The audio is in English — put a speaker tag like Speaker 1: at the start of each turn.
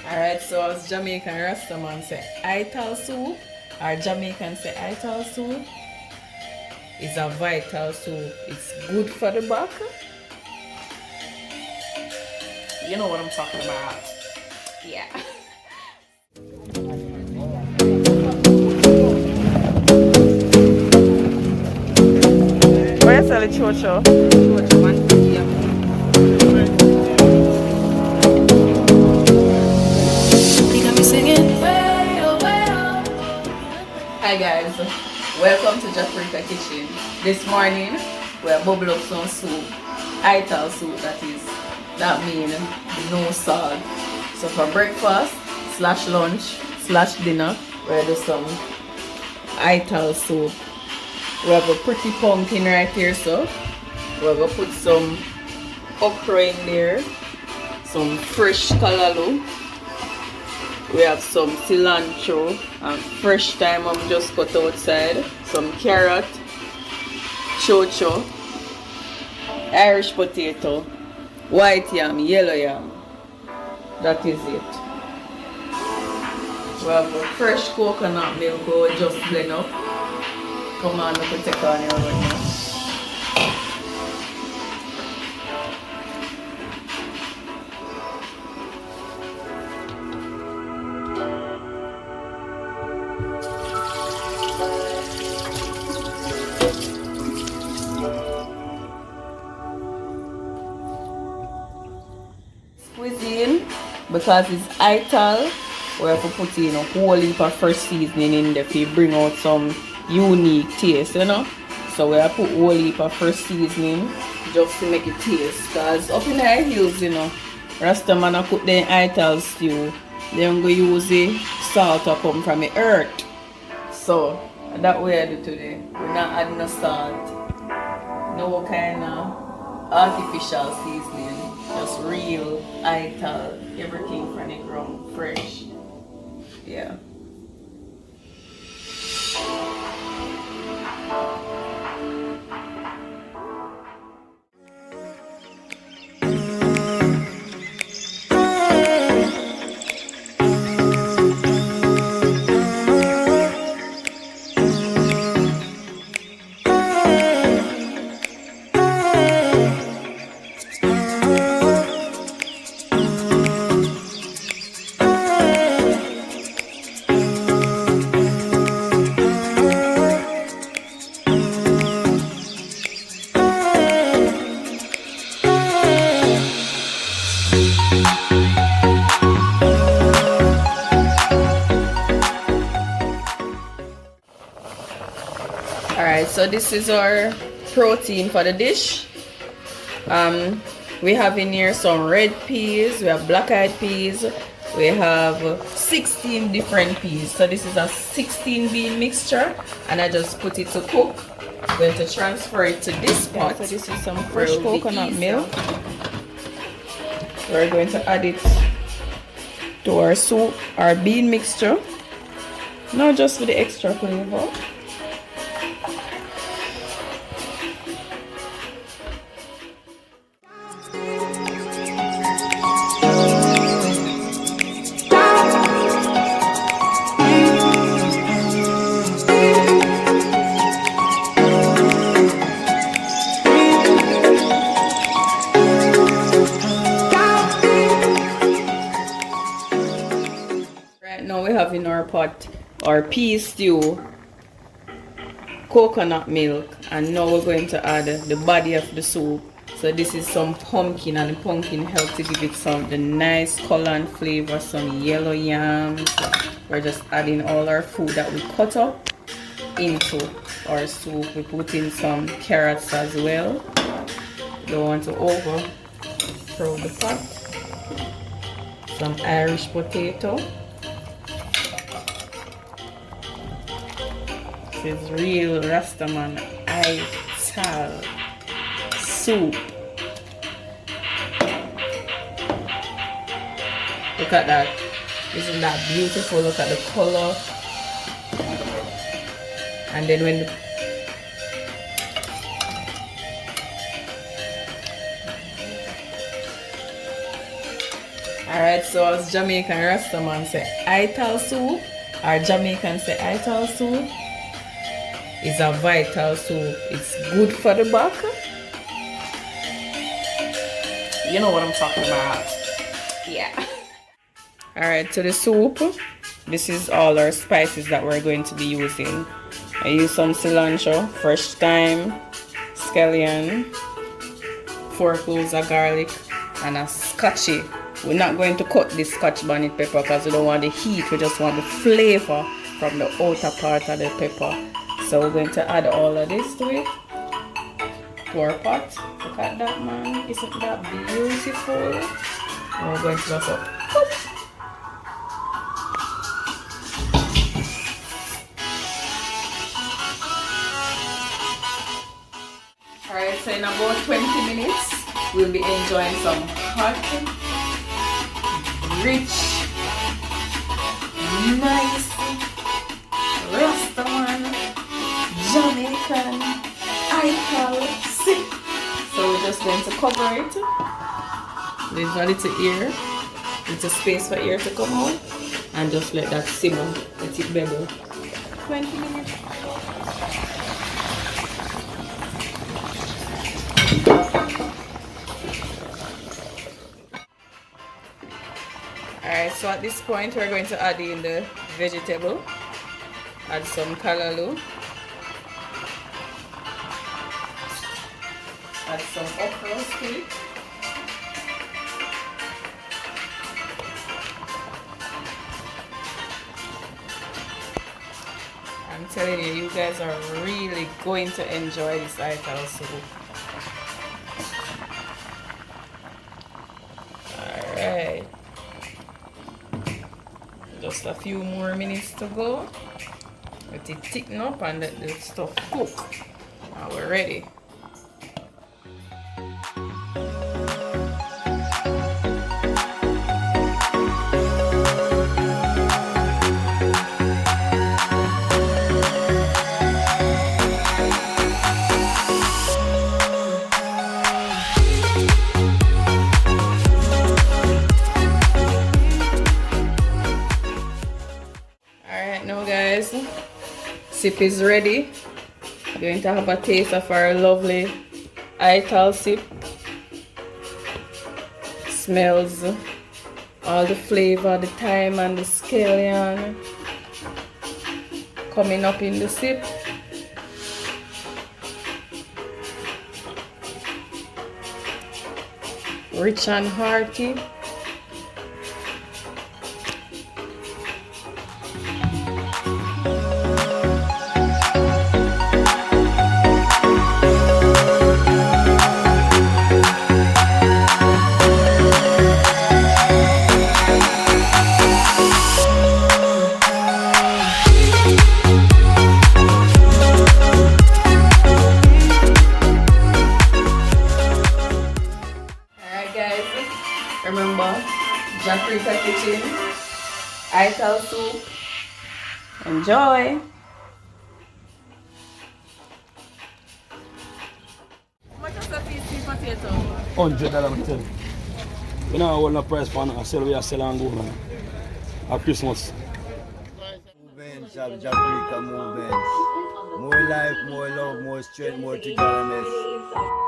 Speaker 1: Alright, so as Jamaican Rastaman say Ital soup, or Jamaican say Ital soup, is a vital soup. It's good for the back. You know what I'm talking about. Yeah. Where's the chocho? Chocho man. Hi guys, welcome to Jafrika Kitchen. This morning we are bubble up some soup, Ital soup that means no salt. So for breakfast / lunch / dinner we'll do some Ital soup. We have a pretty pumpkin right here, so we're gonna put some okra in there, some fresh kalalu. We have some cilantro and fresh thyme I'm just cut outside, some carrot, chocho, Irish potato, white yam, yellow yam. That is it. We have a fresh coconut milk we just blend up. Come on, we can take on your right now. Cuisine, because it's Ital, we have to put in a whole heap of fresh seasoning in there to bring out some unique taste, you know. So we have to put a whole heap of fresh seasoning just to make it taste. Because up in the hills, you know, Rasta man cook the Ital stew, then go use the salt to come from the earth. So that way I do today. We're not adding no salt, no kind of artificial seasoning. Just real Ital, everything from the ground, fresh. Yeah. Alright, so this is our protein for the dish. We have in here some red peas, we have black-eyed peas, we have 16 different peas. So this is a 16 bean mixture, and I just put it to cook. I'm going to transfer it to this pot. So this is some fresh coconut milk. We're going to add it to our soup, our bean mixture. Not just for the extra flavor. Now we have in our pot our pea stew, coconut milk, and now we're going to add the body of the soup. So this is some pumpkin, and the pumpkin helps to give it some the nice color and flavor. Some yellow yams. We're just adding all our food that we cut up into our soup. We put in some carrots as well. Don't want to overthrow the pot. Some Irish potato. This is real Rastaman Ital soup. Look at that. Isn't that beautiful? Look at the color. And then when the Alright, so as Jamaican Rastaman say Ital soup, or Jamaican say Ital soup, is a vital soup. It's good for the back. You know what I'm talking about. Yeah. Alright, to the soup, this is all our spices that we're going to be using. I use some cilantro, fresh thyme, scallion, 4 cloves of garlic, and a scotchy. We're not going to cut this scotch bonnet pepper because we don't want the heat, we just want the flavor from the outer part of the pepper. So we're going to add all of this to it, to our pot. Look at that, man, isn't that beautiful? And we're going to just up. Alright, so in about 20 minutes, we'll be enjoying some hot, rich, nice, Rastaman, Jamaican, Ital SIP. So we're just going to cover it. Leave a little air, little space for air to come out, and just let that simmer, let it bubble. 20 minutes. Alright, so at this point we're going to add in the vegetable. Add some callaloo. Add some okra to it. I'm telling you, you guys are really going to enjoy this Ital soup. Alright. Just a few more minutes to go. Let it thicken up and let the stuff cook. Now we're ready. Now guys, SIP is ready. We're going to have a taste of our lovely Ital SIP. Smells all the flavor, the thyme and the scallion coming up in the SIP. Rich and hearty. Remember, Jafrika Kitchen, Ital soup. Enjoy! How much is a piece of sweet potato?
Speaker 2: $100. We don't hold no price for it. We are selling and go, man. At Christmas.
Speaker 3: Movements of Jafrika movements. More life, more love, more strength, more togetherness.